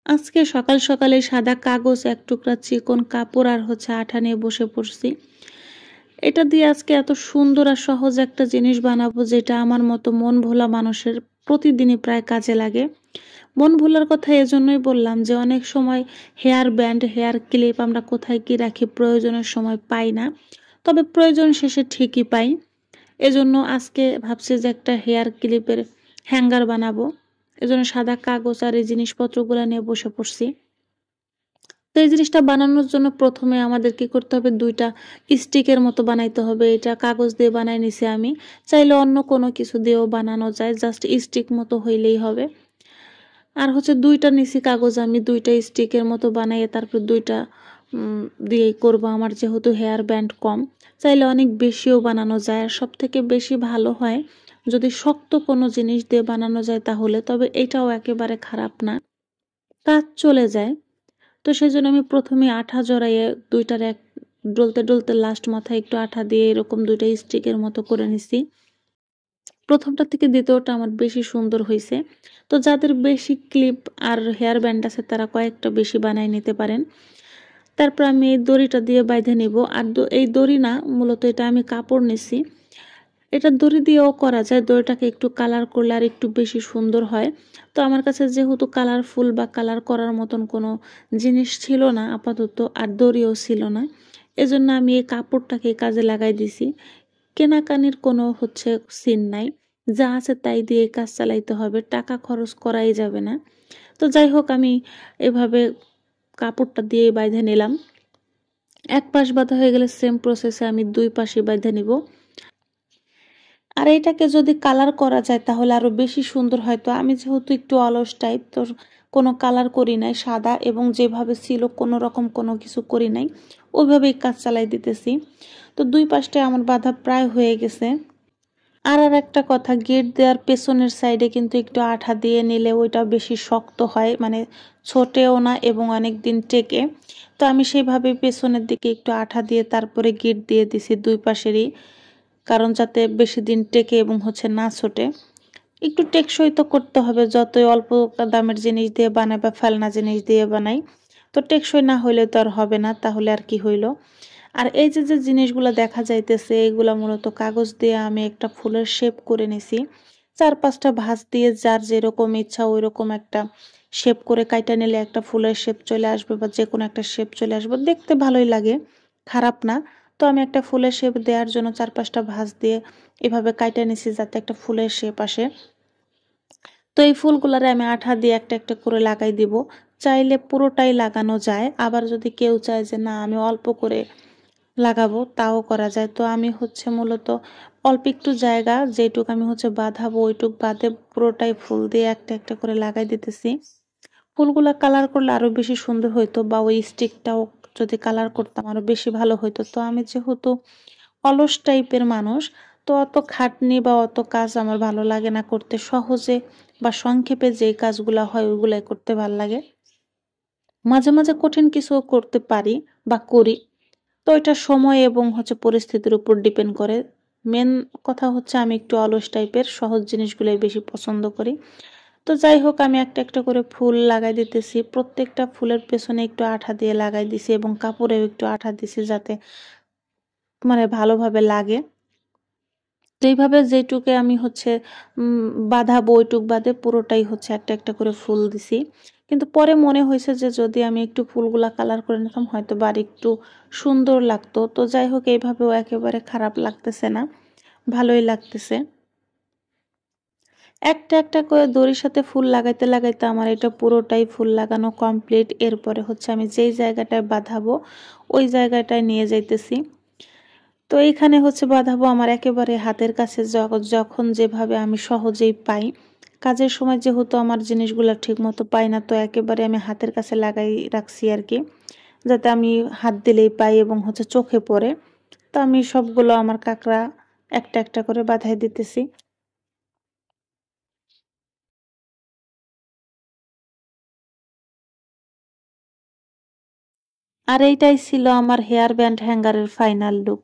আজকে সকাল সকালে সাদা কাগজ, এক টুকরা চিকন কাপড় আর আঠা নিয়ে বসে পড়ছি। এটা দিয়ে আজকে এত সুন্দর আর সহজ একটা জিনিস বানাবো, যেটা আমার মতো মন ভোলা মানুষের প্রতিদিনই প্রায় কাজে লাগে। মন ভোলার কথা এজন্যই বললাম যে অনেক সময় হেয়ার ব্যান্ড, হেয়ার ক্লিপ আমরা কোথায় কি রাখি প্রয়োজনের সময় পাই না, তবে প্রয়োজন শেষে ঠিকই পাই। এজন্য আজকে ভাবছি যে একটা হেয়ার ক্লিপের হ্যাঙ্গার বানাবো। এজন্য সাদা কাগজ আর এই জিনিসপত্রগুলো নিয়ে বসে পড়ছি। তো এই জিনিসটা বানানোর জন্য প্রথমে আমাদের কি করতে হবে, দুইটা স্টিকের মতো বানাইতে হবে। এটা কাগজ দিয়ে বানাই নিছি আমি, চাইলে অন্য কোনো কিছু দিয়েও বানানো যায়, জাস্ট স্টিক মতো হইলেই হবে। আর দুইটা নিছি কাগজ, আমি দুইটা স্টিকের মতো বানাইয়ে তারপর দুইটা দিয়েই করবো। আমার যেহেতু হেয়ার ব্যান্ড কম, চাইলে অনেক বেশিও বানানো যায়। আর সব থেকে বেশি ভালো হয় যদি শক্ত কোনো জিনিস দিয়ে বানানো যায় তাহলে, তবে এটাও একেবারে খারাপ না, কাজ চলে যায়। তো সেজন্য আমি প্রথমে আঠা জড়াইয়ে দুইটার এক ডলতে ডলতে লাস্ট মাথায় একটু আঠা দিয়ে এরকম দুইটা স্টিকের মতো করে নিছি। প্রথমটা থেকে দ্বিতীয়টা আমার বেশি সুন্দর হয়েছে। তো যাদের বেশি ক্লিপ আর হেয়ার ব্যান্ড আছে তারা কয়েকটা বেশি বানাই নিতে পারেন। তারপর আমি এই দড়িটা দিয়ে বাইঁধে নিব। আর এই দড়ি না, মূলত এটা আমি কাপড় নিছি। এটা দড়ি দিয়েও করা যায়, দড়িটাকে একটু কালার করলে আর একটু বেশি সুন্দর হয়। তো আমার কাছে যেহেতু কালারফুল বা কালার করার মতন কোনো জিনিস ছিল না আপাতত, আর দড়িও ছিল না, এজন্য আমি এই কাপড়টাকে কাজে লাগাই দিছি। কেনাকানির কোনো সিন নাই, যা আছে তাই দিয়ে কাজ চালাইতে হবে, টাকা খরচ করাই যাবে না। তো যাই হোক, আমি এভাবে কাপড়টা দিয়ে বাইঁধে নিলাম। এক পাশ বাঁধা হয়ে গেলে সেম প্রসেসে আমি দুই পাশে বাইঁধে নিব। আর এটাকে যদি কালার করা যায় তাহলে আরো বেশি সুন্দর হয়। তো আমি যেহেতু একটু অলস টাইপ, তো কোনো কালার করি নাই, সাদা এবং যেভাবে ছিল কোনো রকম কোনো কিছু করি নাই, ওইভাবেই কাজ চালাই দিতেছি। তো দুই পাশটায় আমার বাঁধা প্রায় হয়ে গেছে। আর একটা কথা, গেট দেওয়ার পেছনের সাইডে কিন্তু একটু আঠা দিয়ে নিলে ওইটা বেশি শক্ত হয়, মানে ছোটেও না এবং অনেক দিন টেকে। তো আমি সেইভাবে পেছনের দিকে একটু আঠা দিয়ে তারপরে গেট দিয়ে দিছি দুই পাশেরই, কারণ যাতে বেশি দিন টেকে এবং না ছোটে। একটু টেকসই তো করতে হবে, যতই অল্প দামের জিনিস দিয়ে বানাই বা ফেলনা জিনিস দিয়ে বানাই, তো টেকসই না হইলে তো আর হবে না, তাহলে আর কি হইলো। আর এই যে যে জিনিসগুলো দেখা যাইতেছে, এইগুলা মূলত কাগজ দিয়ে আমি একটা ফুলের শেপ করে নিছি। চার পাঁচটা ভাঁজ দিয়ে যার যেরকম ইচ্ছা ওই রকম একটা শেপ করে কাইটা নিলে একটা ফুলের শেপ চলে আসবে, বা যে কোনো একটা শেপ চলে আসবে, দেখতে ভালোই লাগে, খারাপ না। তো আমি একটা ফুলের শেপ দেওয়ার জন্য চার পাঁচটা ভাঁজ দিয়ে এভাবে কাইটা নিছি যাতে একটা ফুলের শেপ আসে। তো এই ফুলগুলারে আমি আঠা দিয়ে একটা একটা করে লাগাই দিব। চাইলে পুরোটাই লাগানো যায়, আবার যদি কেউ চায় যে না আমি অল্প করে লাগাবো, তাও করা যায়। তো আমি মূলত অল্প একটু জায়গা যেটুক আমি বাঁধাবো ওইটুক বাদে পুরোটাই ফুল দিয়ে একটা একটা করে লাগাই দিতেছি। ফুলগুলা কালার করলে আরো বেশি সুন্দর হইতো, বা ওই স্টিকটাও যদি কালার করতাম আরো বেশি ভালো হইতো। তো আমি যেহেতু অলস টাইপের মানুষ, তো অত খাটনি বা অত কাজ আমার ভালো লাগে না করতে, সহজে বা সংক্ষেপে যে কাজগুলা হয় ওইগুলাই করতে ভালো লাগে। মাঝে মাঝে কঠিন কিছু করতে পারি বা করি, তো এটা সময় এবং পরিস্থিতির উপর ডিপেন্ড করে। মেন কথা আমি একটু অলস টাইপের, সহজ জিনিসগুলোই বেশি পছন্দ করি। তো যাই হোক, আমি একটা একটা করে ফুল লাগাই দিতেছি। প্রত্যেকটা ফুলের পেছনে একটু আঠা দিয়ে লাগাই দিছি এবং কাপড়েও একটু আঠা দিছি যাতে মানে ভালোভাবে লাগে। তো এইভাবে যেটুকে আমি বাঁধাবো ওইটুক বাদে পুরোটাই একটা একটা করে ফুল দিছি। কিন্তু পরে মনে হয়েছে যে যদি আমি একটু ফুলগুলা কালার করে নিতাম হয়তো বা একটু সুন্দর লাগতো। তো যাই হোক, এইভাবেও একেবারে খারাপ লাগতেছে না, ভালোই লাগতেছে। একটা একটা করে দড়ির সাথে ফুল লাগাইতে লাগাইতে আমার এটা পুরোটাই ফুল লাগানো কমপ্লিট। এরপরে আমি যেই জায়গাটায় বাঁধাবো ওই জায়গাটায় নিয়ে যাইতেছি। তো এইখানে বাঁধাবো আমার একেবারে হাতের কাছে, যখন যেভাবে আমি সহজেই পাই। কাজের সময় যেহেতু আমার জিনিসগুলো ঠিক মতো পাই না, তো একেবারে আমি হাতের কাছে লাগাই রাখছি আর কি, যাতে আমি হাত দিলেই পাই এবং চোখে পড়ে। তো আমি সবগুলো আমার কাঁকড়া একটা একটা করে বাঁধাই দিতেছি। আর এইটাই ছিল আমার হেয়ার ব্যান্ড হ্যাঙ্গারের ফাইনাল লুক।